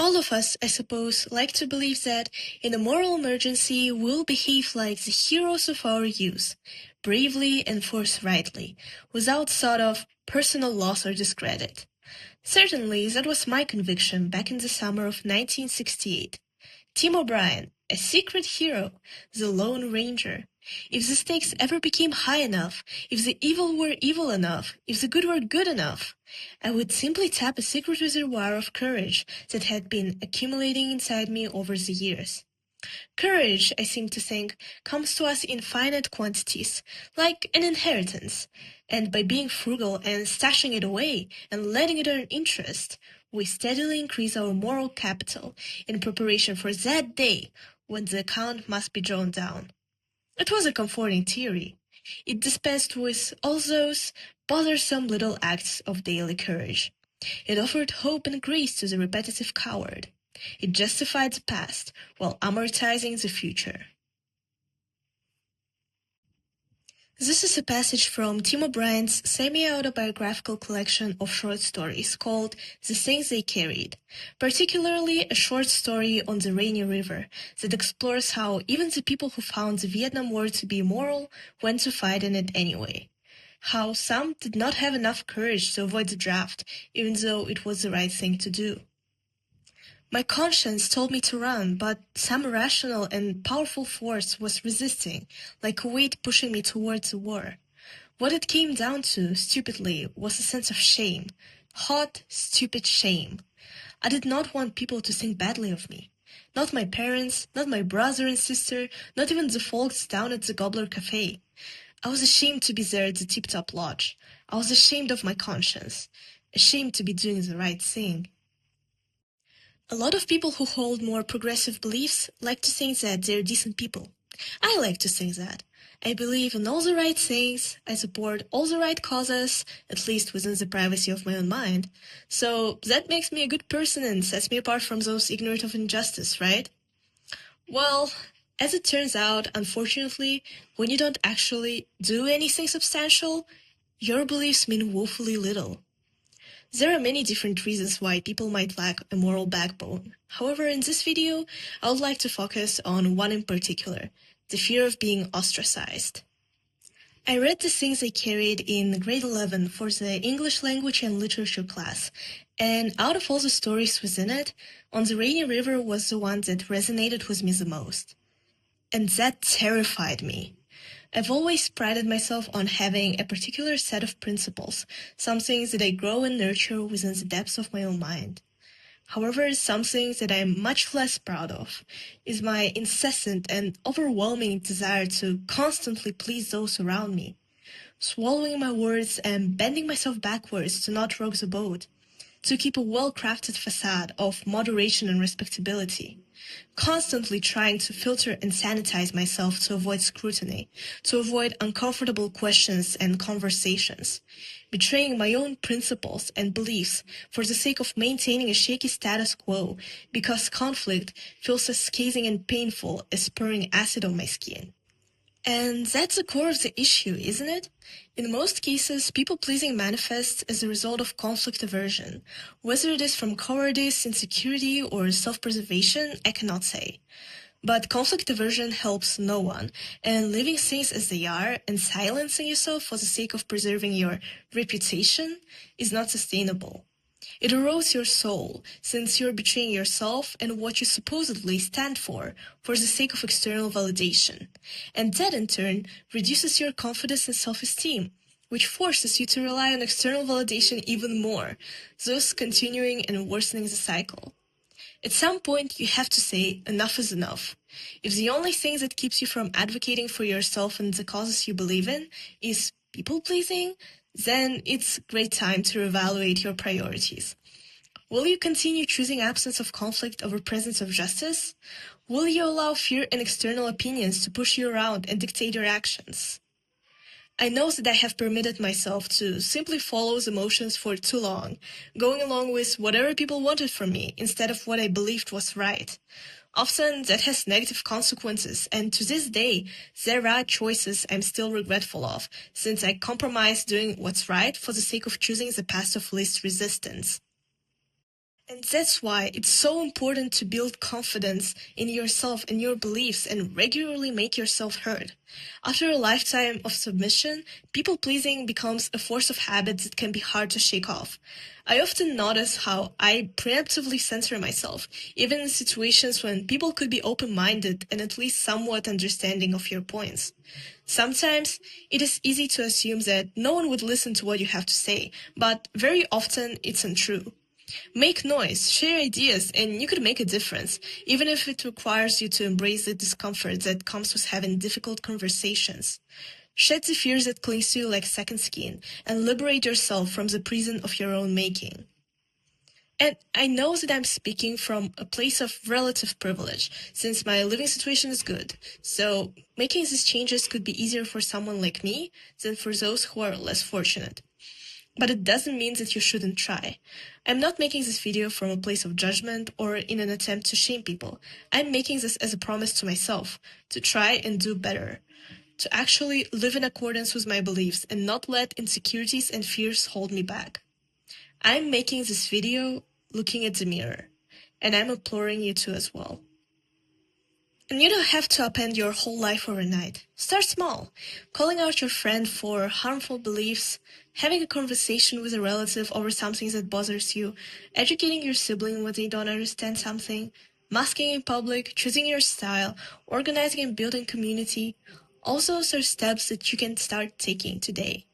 All of us, I suppose, like to believe that in a moral emergency we'll behave like the heroes of our youth, bravely and forthrightly, without thought of personal loss or discredit. Certainly, that was my conviction back in the summer of 1968. Tim O'Brien, a secret hero, the Lone Ranger. If the stakes ever became high enough, if the evil were evil enough, if the good were good enough, I would simply tap a secret reservoir of courage that had been accumulating inside me over the years. Courage, I seem to think, comes to us in finite quantities, like an inheritance, and by being frugal and stashing it away and letting it earn interest, we steadily increase our moral capital in preparation for that day when the account must be drawn down. It was a comforting theory. It dispensed with all those bothersome little acts of daily courage. It offered hope and grace to the repetitive coward. It justified the past while amortizing the future. This is a passage from Tim O'Brien's semi-autobiographical collection of short stories called The Things They Carried, particularly a short story on the Rainy River that explores how even the people who found the Vietnam War to be immoral went to fight in it anyway. How some did not have enough courage to avoid the draft, even though it was the right thing to do. My conscience told me to run, but some irrational and powerful force was resisting, like a weight pushing me towards the war. What it came down to, stupidly, was a sense of shame. Hot, stupid shame. I did not want people to think badly of me. Not my parents, not my brother and sister, not even the folks down at the Gobbler Cafe. I was ashamed to be there at the Tip-Top Lodge. I was ashamed of my conscience. Ashamed to be doing the right thing. A lot of people who hold more progressive beliefs like to think that they're decent people. I like to think that. I believe in all the right things, I support all the right causes, at least within the privacy of my own mind. So that makes me a good person and sets me apart from those ignorant of injustice, right? Well, as it turns out, unfortunately, when you don't actually do anything substantial, your beliefs mean woefully little. There are many different reasons why people might lack a moral backbone. However, in this video, I would like to focus on one in particular, the fear of being ostracized. I read The Things I Carried in grade 11 for the English language and literature class, and out of all the stories within it, On the Rainy River was the one that resonated with me the most. And that terrified me. I've always prided myself on having a particular set of principles, some things that I grow and nurture within the depths of my own mind. However, something that I am much less proud of is my incessant and overwhelming desire to constantly please those around me, swallowing my words and bending myself backwards to not rock the boat, to keep a well-crafted facade of moderation and respectability, constantly trying to filter and sanitize myself to avoid scrutiny, to avoid uncomfortable questions and conversations, betraying my own principles and beliefs for the sake of maintaining a shaky status quo because conflict feels as scathing and painful as pouring acid on my skin. And that's the core of the issue, isn't it? In most cases, people-pleasing manifests as a result of conflict aversion. Whether it is from cowardice, insecurity, or self-preservation, I cannot say. But conflict aversion helps no one, and leaving things as they are and silencing yourself for the sake of preserving your reputation is not sustainable. It erodes your soul, since you're betraying yourself and what you supposedly stand for the sake of external validation. And that, in turn, reduces your confidence and self-esteem, which forces you to rely on external validation even more, thus continuing and worsening the cycle. At some point, you have to say, enough is enough. If the only thing that keeps you from advocating for yourself and the causes you believe in is people-pleasing, then it's a great time to reevaluate your priorities. Will you continue choosing absence of conflict over presence of justice? Will you allow fear and external opinions to push you around and dictate your actions? I know that I have permitted myself to simply follow the motions for too long, going along with whatever people wanted from me instead of what I believed was right. Often that has negative consequences, and to this day, there are choices I'm still regretful of, since I compromised doing what's right for the sake of choosing the path of least resistance. And that's why it's so important to build confidence in yourself and your beliefs and regularly make yourself heard. After a lifetime of submission, people-pleasing becomes a force of habit that can be hard to shake off. I often notice how I preemptively censor myself, even in situations when people could be open-minded and at least somewhat understanding of your points. Sometimes it is easy to assume that no one would listen to what you have to say, but very often it's untrue. Make noise, share ideas, and you could make a difference, even if it requires you to embrace the discomfort that comes with having difficult conversations. Shed the fears that clings to you like second skin, and liberate yourself from the prison of your own making. And I know that I'm speaking from a place of relative privilege, since my living situation is good, so making these changes could be easier for someone like me than for those who are less fortunate. But it doesn't mean that you shouldn't try. I'm not making this video from a place of judgment or in an attempt to shame people. I'm making this as a promise to myself to try and do better, to actually live in accordance with my beliefs and not let insecurities and fears hold me back. I'm making this video looking at the mirror, and I'm imploring you to as well. And you don't have to upend your whole life overnight. Start small, calling out your friend for harmful beliefs, having a conversation with a relative over something that bothers you, educating your sibling when they don't understand something, masking in public, choosing your style, organizing and building community. All those are steps that you can start taking today.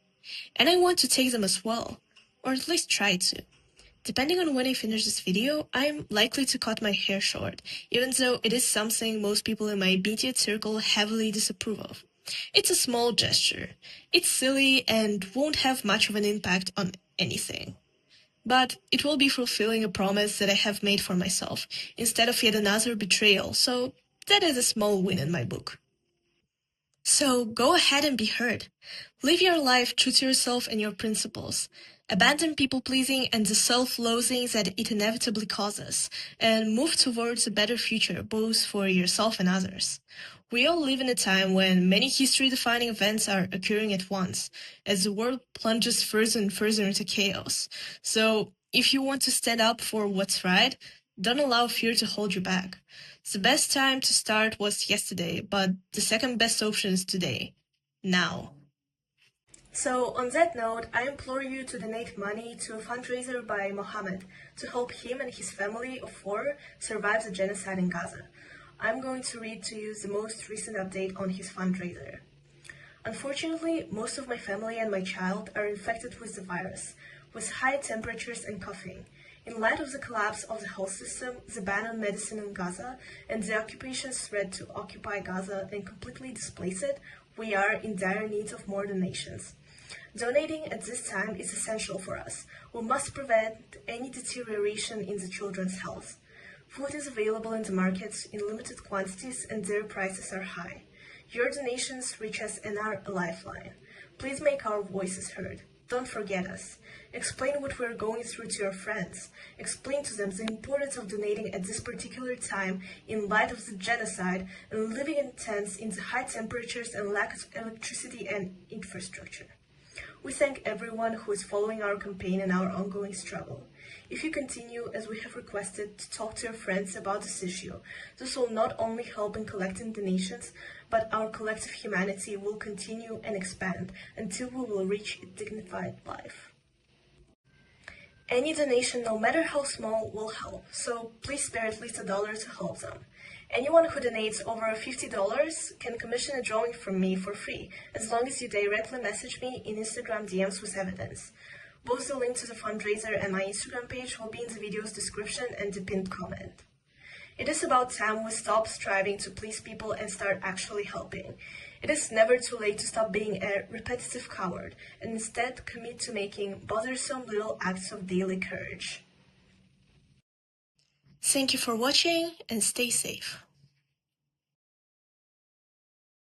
And I want to take them as well, or at least try to. Depending on when I finish this video, I'm likely to cut my hair short, even though it is something most people in my immediate circle heavily disapprove of. It's a small gesture. It's silly and won't have much of an impact on anything. But it will be fulfilling a promise that I have made for myself, instead of yet another betrayal, so that is a small win in my book. So go ahead and be heard. Live your life true to yourself and your principles. Abandon people-pleasing and the self-loathing that it inevitably causes, and move towards a better future, both for yourself and others. We all live in a time when many history-defining events are occurring at once, as the world plunges further and further into chaos. So, if you want to stand up for what's right, don't allow fear to hold you back. The best time to start was yesterday, but the second best option is today. Now. So, on that note, I implore you to donate money to a fundraiser by Mohammed to help him and his family of four survive the genocide in Gaza. I'm going to read to you the most recent update on his fundraiser. Unfortunately, most of my family and my child are infected with the virus, with high temperatures and coughing. In light of the collapse of the health system, the ban on medicine in Gaza, and the occupation's threat to occupy Gaza and completely displace it, we are in dire need of more donations. Donating at this time is essential for us. We must prevent any deterioration in the children's health. Food is available in the markets in limited quantities and their prices are high. Your donations reach us and are a lifeline. Please make our voices heard. Don't forget us. Explain what we're going through to your friends. Explain to them the importance of donating at this particular time in light of the genocide and living in tents in the high temperatures and lack of electricity and infrastructure. We thank everyone who is following our campaign and our ongoing struggle. If you continue, as we have requested, to talk to your friends about this issue, this will not only help in collecting donations, but our collective humanity will continue and expand until we will reach a dignified life. Any donation, no matter how small, will help, so please spare at least $1 to help them. Anyone who donates over $50 can commission a drawing from me for free, as long as you directly message me in Instagram DMs with evidence. Both the link to the fundraiser and my Instagram page will be in the video's description and the pinned comment. It is about time we stop striving to please people and start actually helping. It is never too late to stop being a repetitive coward and instead commit to making bothersome little acts of daily courage. Thank you for watching and stay safe.